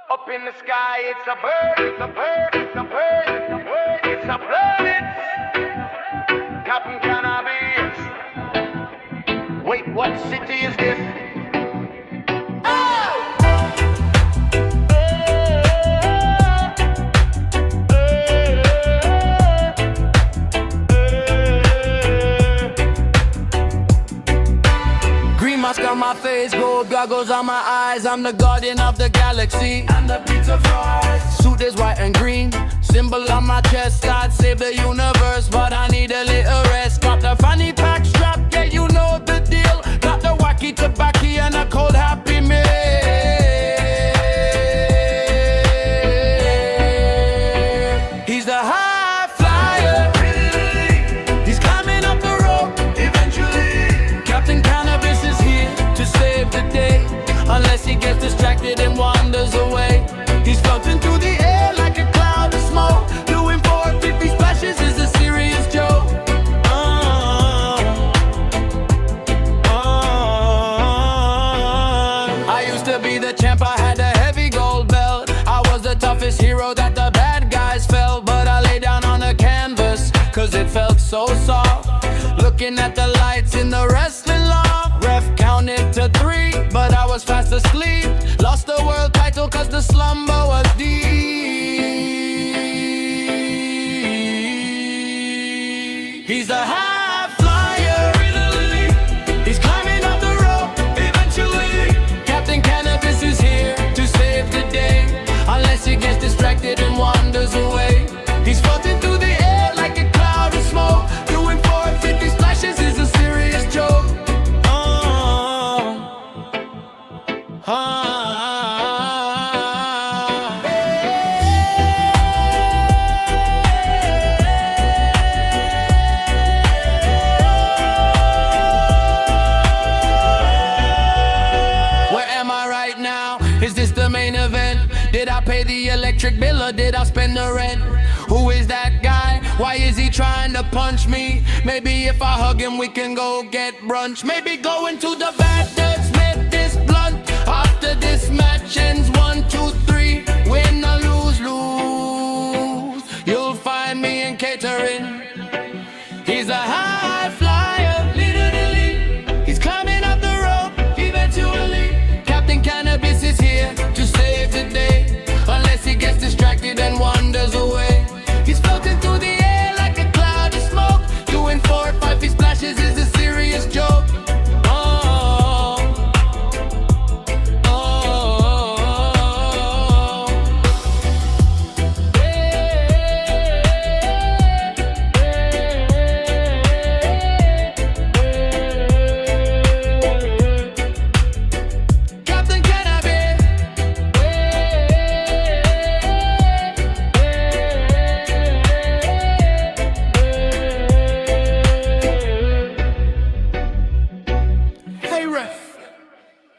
Up in the sky, it's a bird, it's a bird, it's a bird, it's a bird, it's a bird, it's Captain Cannabis. Wait, what city is this? Green mask on my face, gold goggles on my eyes. I'm the guardian of the galaxy. I'm the Pizza Fries. Suit is white and green, symbol on my chest. God save the universe, but I need a little rest. Got the fanny pack strap, yeah, you know the deal. Got the wacky tobacco and a cold Happy Meal. He's the high flyer. He's climbing up the rope. Eventually, Captain Cannabis is here to save the day. Unless he gets distracted and wanders away. He's floating through the air like a cloud of smoke. Doing 450 splashes is a serious joke. I used to be the champ, I had a heavy gold belt. I was the toughest hero that the bad guys felt. But I lay down on the canvas, cause it felt so soft. Looking at the lights in the wrestling loft. Ref counted to 3, but I was fast asleep. Lost the world title cause the slumber was deep. He's a high flyer. He's climbing up the rope. Eventually, Captain Cannabis is here to save the day. Unless he gets distracted and wanders away. He's floating through the air like a cloud of smoke. Doing 450 splashes is a serious joke. Where am I right now? Is this the main event? Did I pay the electric bill or did I spend the rent? Who is that guy? Why is he trying to punch me? Maybe if I hug him we can go get brunch. Maybe go into the bad dirt, Smith this blunt. After this match ends 1, 2, 3. Win or lose, lose. You'll find me in catering. He's a high flyer, literally. He's climbing up the rope, eventually. Captain Cannabis is here to save the day. Unless he gets distracted and wanders away. He's floating through the air like a cloud of smoke. Doing 4 or 5 feet splashes is a serious joke.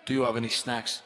Do you have any snacks?